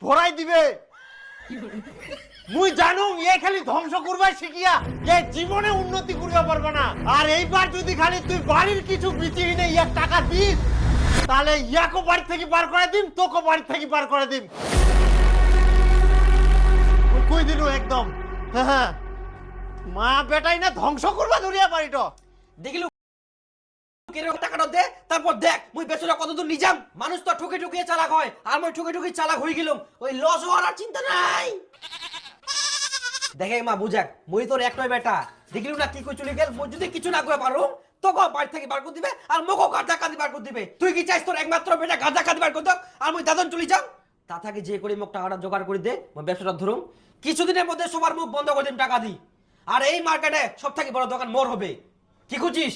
ভরাই দিবে। মুই জানো এ খালি ধ্বংস করবাই শিখিয়া এ জীবনে উন্নতি করিয়া পারবে না। আর এইবার যদি খালি তুই বাড়ির কিছু বিচিহীনে এক টাকা দিস তাহলে ইয়াকো বাড়ি থেকে বার করে দিম, তোকে বাড়ি থেকে বার করে দিম। কই দিলু একদম। হ্যাঁ মা বেটাই না ধ্বংস করবা ধরিয়া বাড়িটা। দেখিলু টাকাটা দে, তারপর দেখ মুই বেচরা কতদূর নিজাম। মানুষ তো ঠকে ঠকিয়ে চালাক হয়, আর মই ঠকে ঠকে চালাক হয়ে গেলাম। ওই লস হওয়ার আর চিন্তা নাই। দেখে মা বুঝাক মই তোর একটাই বেটা, দেখিলু না কি কই চলে গেল। মই যদি কিছু না করে পারো তোকে বাড়ি থেকে বার করে দিবে, আর মোকে গাঁজা কাঁদি বার করে দিবে। তুই কি চাইছ তোর একমাত্র বেটা গাঁজা কাঁদি বার করে দাও, আর মই দাদন চলে যাম? তা থাকে যে করে মোক টাকাটা জোগাড় করে দে, মই ব্যবসাটা ধরুম। কিছুদিনের মধ্যে সবার মুখ বন্ধ করে দিম টাকা দি। আর এই মার্কেটে সব থেকে বড় দোকান মোর হবে। কি খুঁজিস?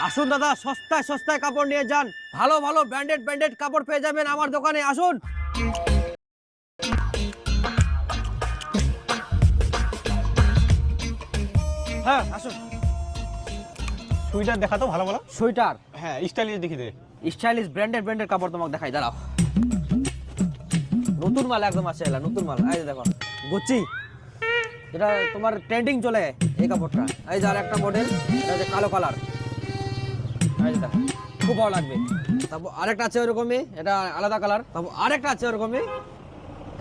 আসুন দাদা, সস্তায় সস্তায় কাপড় নিয়ে যান। ভালো ভালো ব্র্যান্ডেড কাপড় পেয়ে যাবেন আমার দোকানে। আসুন। হ্যাঁ আসুন। সুইটার দেখা তো ভালো ভালো। সোয়েটার? হ্যাঁ স্টাইলিশ দেখি দে। স্টাইলিশ ব্র্যান্ডেড কাপড় তোমাকে দেখাই, দাঁড়াও। নতুন মাল একদম আছে, এলা নতুন মাল। এই দেখো গুচি, এটা তোমার ট্রেন্ডিং চলে এই কাপড়টা। এই যে আর একটা মডেল, এটা হচ্ছে কালো কালার। এই যে দেখো খুব ভালো লাগবে। তারপর আরেকটা আছে ওরকমই, এটা আলাদা কালার। তারপর আরেকটা আছে ওরকমই,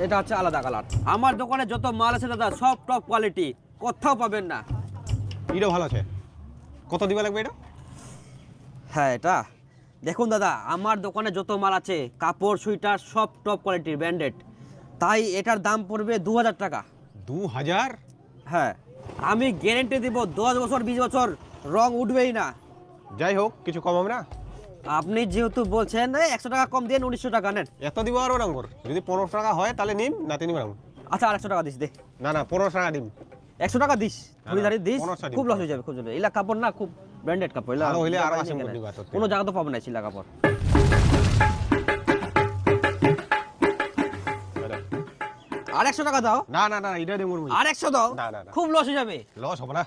এটা হচ্ছে আলাদা কালার। আমার দোকানে যত মাল আছে দাদা সব টপ কোয়ালিটি, কোথাও পাবেন না। এটাও ভালো আছে। কত দিবা লাগবে এটা? হ্যাঁ এটা দেখুন দাদা, আমার দোকানে যত মাল আছে কাপড় সুইটার সব টপ কোয়ালিটির ব্র্যান্ডেড, তাই এটার দাম পড়বে 2000 টাকা। 2000? হ্যাঁ আমি গ্যারেন্টি দিব 10 বছর 20 বছর রং উঠবেই না। যাই হোক কিছু কম হবে না? আপনি যেহেতু বলছেন 100 টাকা কম দিন, 1900 টাকা নেন। এত দিব আরো ডাঙ্গর? যদি 15 টাকা হয় তাহলে নিম, না তিনি ম্যাডাম। আচ্ছা আর 100 টাকা দিস দে। না না 15 টাকা দিম। 100 টাকা দিস, খরিদারি দিস, 1500 দিন। খুব লস হয়ে যাবে, খুব যাবে। এলা কাপড় না খুব ব্র্যান্ডেড কাপড়, এলা ভালো হইলে আরো আসে দিবা তো। কোনো জায়গা তো পাবো না ছিলা কাপড়। আর 100 টাকা দাও। না না না এটা দিমু। আর 100 দাও। না না না খুব লস হয়ে যাবে। লস হবে না,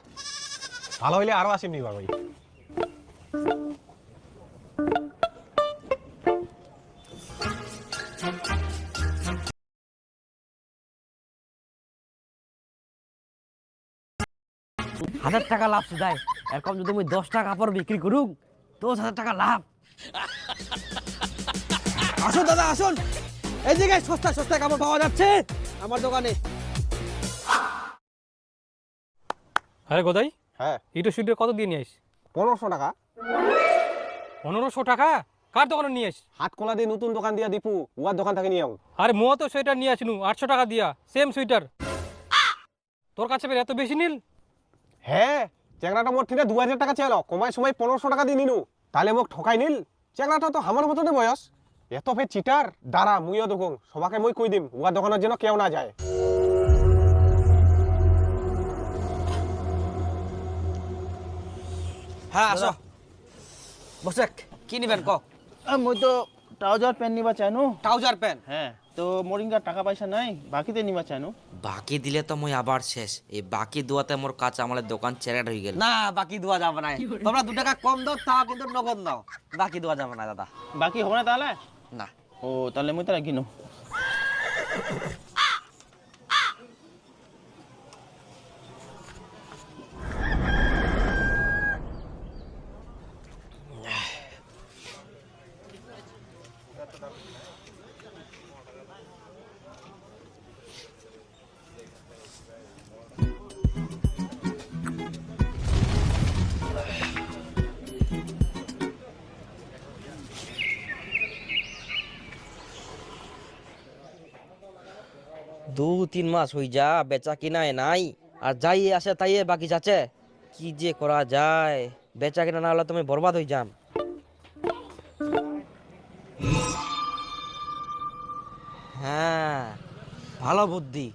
ভালো হইলে আরো আসিম নিবা ভাই। হাজার টাকা লাভ দেয়, এরকম যদি আমি 10 টাকা কাপড় বিক্রি করুক 10,000 টাকা লাভ। আসুন দাদা আসুন, এই জায়গায় সস্তা সস্তা কাপড় পাওয়া যাচ্ছে আমার দোকানে। আরে গোদাই, হ্যাঁ ইটো সুইটার কত দিয়ে নিয়ে আইস? 1500 টাকা। 1500 টাকা? কার দোকানে নিয়ে আইস? হাত কলা দিয়ে নতুন দোকান দিয়া দীপু, উয়ার দোকান থেকে নিয়ে আও। আরে মো তো সোয়েটার নিয়ে আসনু 800 টাকা দিয়া, সেম সুইটার। তোর কাছে বের এত বেশি নিল? হ্যাঁ চেংড়াটা মোট থেকে 2000 টাকা চাইল, কমাই সময় 1500 টাকা দিয়ে নিনু, তাহলে মোক ঠকাই নিল। চেংড়াটা তো আমার মতনে বয়স, এত ফের চিটার। দাঁড়া মুইও দেখুন, সবাকে মই কই দিম উয়ার দোকানের যেন কেউ না যায়। হ্যাঁ আসো বসে। কি নিবেন ক? মই তো ট্রাউজার প্যান্ট নিবা চাইনু। Trouser pant? হ্যাঁ তো মোরিঙ্গার টাকা পয়সা নাই, বাকিতে নিবা চাইনু। বাকি দিলে তো মই আবার শেষ। এই বাকি দুয়াতে মোর কাছে আমার দোকান চেরাট হয়ে গেল। না বাকি দেওয়া যাবে না, তোমরা 2 টাকা কম দাও, তাও কিন্তু নগদ দাও। বাকি দেওয়া যাবে না দাদা। বাকি হবে না তাহলে? না। ও তাহলে মই তারা কিনো। দু তিন মাস হই যা বেচা কিনায় নাই, আর যাই আসে তাই বাকি যাচ্ছে। কি যে করা যায়, বেচা কিনা না হলে তুমি বরবাদ হয়ে যাম। হ্যাঁ ভালো বুদ্ধি।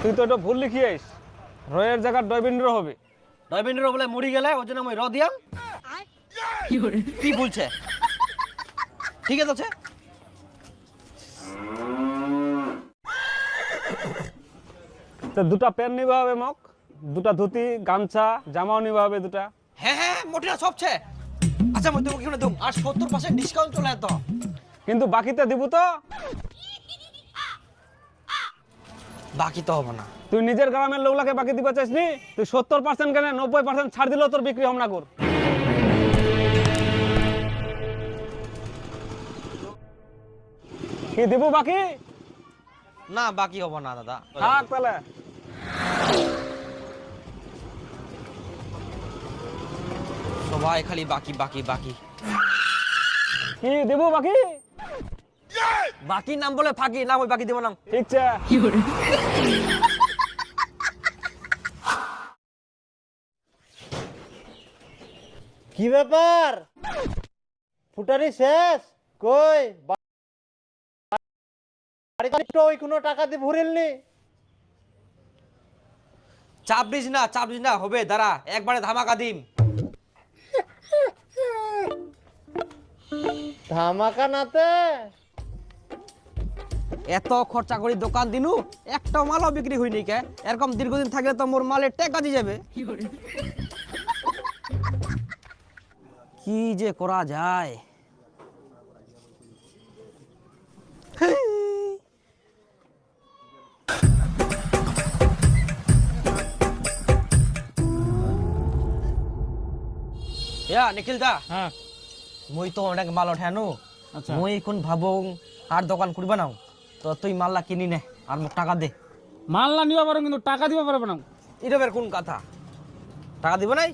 তুই তো এটা ভুল লিখিয়েছ, রয়ের জায়গা ডয়বিন্দ্র হবে। ডয়বিন্দ্র বলে মরি গেলে ওই জন্য আমি র দিয়াম। কি বলছে? ঠিক আছে। তো দুটা প্যান্ট নিবা হবে মোক, দুটা ধুতি, গামছা, জামাও নিবা হবে দুটা। হ্যাঁ মোটিরা সবছে। আচ্ছা মই তোমাকে কিনে দেবো, আর 70% ডিসকাউন্ট চলে তো। কিন্তু বাকিতে দিব তো? বাকি তো হবে না। তুই নিজের গ্রামের লোকলাকে বাকি দিবা চাইস নি? তুই 70% কেন 90% ছাড় দিলেও তোর বিক্রি হম না কর। কি দিব বাকি? না বাকি হবে না দাদা। থাক তাহলে। সবাই খালি বাকি বাকি বাকি। কি দিব বাকি? বাকি নাম বলে ফাঁকি না, ওই বাকি দেবো না। ঠিক আছে। কি ব্যাপার ফুটারি শেষ কই বাড়িতে ওই কোনো টাকা দিয়ে ভরিলনি? চাপ দিস না হবে, দাঁড়া একবারে ধামাকা দিম। ধামাকা নাতে এত খরচা করি দোকান দিনু, একটা মালও বিক্রি হয়নি কে? এরকম দীর্ঘদিন থাকলে তো মোর মালের টাকা দিয়ে যাবে। কি যে করা যায়। নিখিল দা, হ্যাঁ মুই তো অনেক মাল ওঠানো। আচ্ছা মুই কোন ভাবং আর দোকান করবে না, তো তুই মাল্লা কিনি নে আর মোক টাকা দে। মাল না নিবা পারো কিন্তু টাকা দিবা পারবে না। এরবের কোন কথা? টাকা দিব নাই,